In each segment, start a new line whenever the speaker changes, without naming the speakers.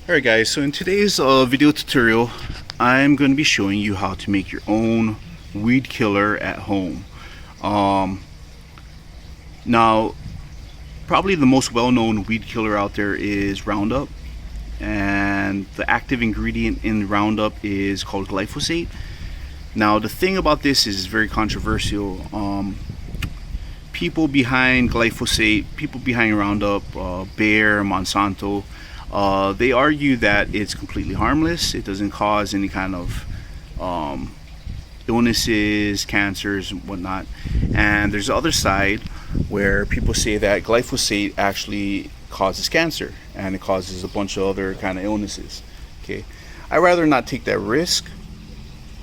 Alright guys, so in today's video tutorial I'm going to be showing you how to make your own weed killer at home. Now probably the most well-known weed killer out there is Roundup, and the active ingredient in Roundup is called glyphosate. Now the thing about this is very controversial. People behind glyphosate, people behind Roundup, Bayer, Monsanto, they argue that it's completely harmless. It doesn't cause any kind of illnesses, cancers, and whatnot. And there's the other side where people say that glyphosate actually causes cancer and it causes a bunch of other kind of illnesses. Okay, I'd rather not take that risk.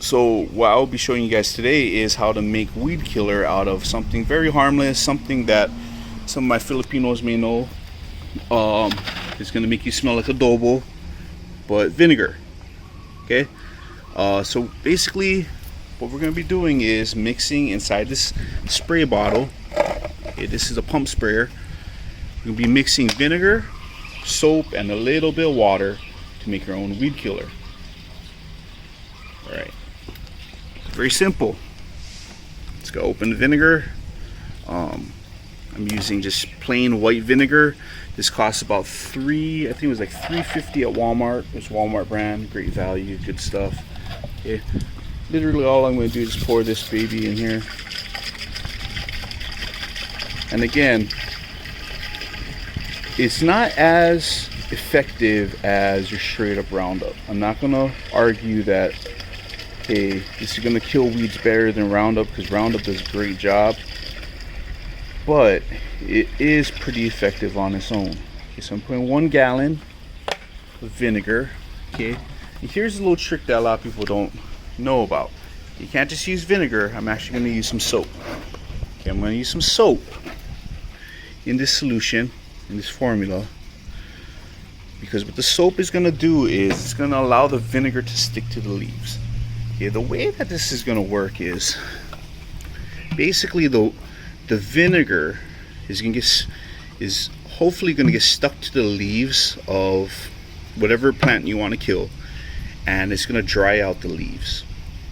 So what I'll be showing you guys today is how to make weed killer out of something very harmless, something that some of my Filipinos may know. It's gonna make you smell like adobo, but vinegar. Okay, so basically what we're gonna be doing is mixing inside this spray bottle. Okay, this is a pump sprayer. We're gonna be mixing vinegar, soap, and a little bit of water to make your own weed killer. All right, very simple. Let's go open the vinegar. I'm using just plain white vinegar. This costs about I think it was like $3.50 at Walmart. It's Walmart brand, great value, good stuff. Okay, literally all I'm going to do is pour this baby in here. And again, it's not as effective as your straight up Roundup. I'm not going to argue that, hey, this is going to kill weeds better than Roundup, because Roundup does a great job. But it is pretty effective on its own. Okay, so I'm putting 1 gallon of vinegar. Okay, and here's a little trick that a lot of people don't know about. You can't just use vinegar. I'm actually going to use some soap. Okay, I'm going to use some soap in this solution, in this formula, because what the soap is going to do is it's going to allow the vinegar to stick to the leaves. Okay, the way that this is going to work is basically the vinegar is hopefully going to get stuck to the leaves of whatever plant you want to kill, and it's going to dry out the leaves.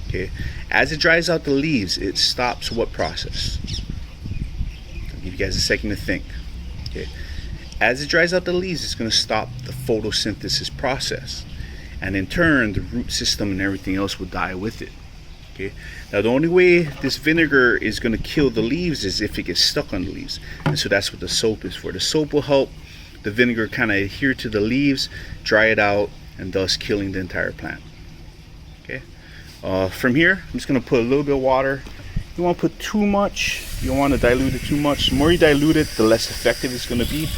Okay, as it dries out the leaves, it stops what process? I'll give you guys a second to think. Okay, as it dries out the leaves, it's going to stop the photosynthesis process, and in turn the root system and everything else will die with it. Okay, now the only way this vinegar is going to kill the leaves is if it gets stuck on the leaves, and so that's what the soap is for. The soap will help the vinegar kind of adhere to the leaves, dry it out, and thus killing the entire plant. Okay, from here I'm just going to put a little bit of water. You don't want to put too much, you don't want to dilute it too much. The more you dilute it, the less effective it's going to be.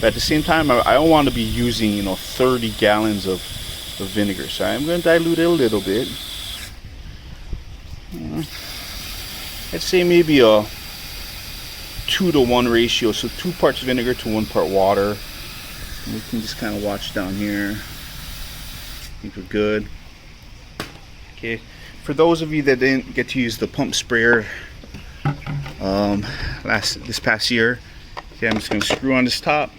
But at the same time, I don't want to be using 30 gallons of vinegar, so I'm going to dilute it a little bit. I'd say maybe a 2-to-1 ratio, so 2 parts vinegar to 1 part water. And we can just kind of watch down here. I think we're good. Okay, for those of you that didn't get to use the pump sprayer this past year, okay, I'm just going to screw on this top,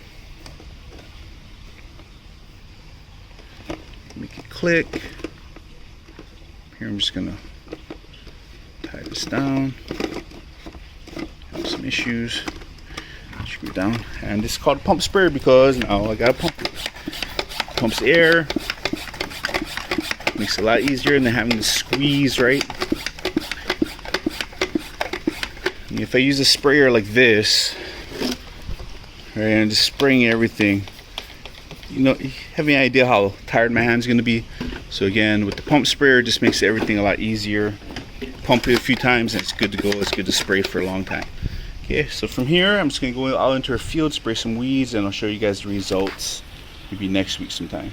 make it click. Here I'm just going to tie this down. Have some issues. Screw it down. And this is called a pump sprayer because now I got a pump it. Pumps air. Makes it a lot easier than having to squeeze, right? And if I use a sprayer like this, right, and just spraying everything, you have any idea how tired my hand's gonna be? So again, with the pump sprayer, it just makes everything a lot easier. Pump it a few times and it's good to go. It's good to spray for a long time. Okay, so from here I'm just going to go out into a field, spray some weeds, and I'll show you guys the results maybe next week sometime.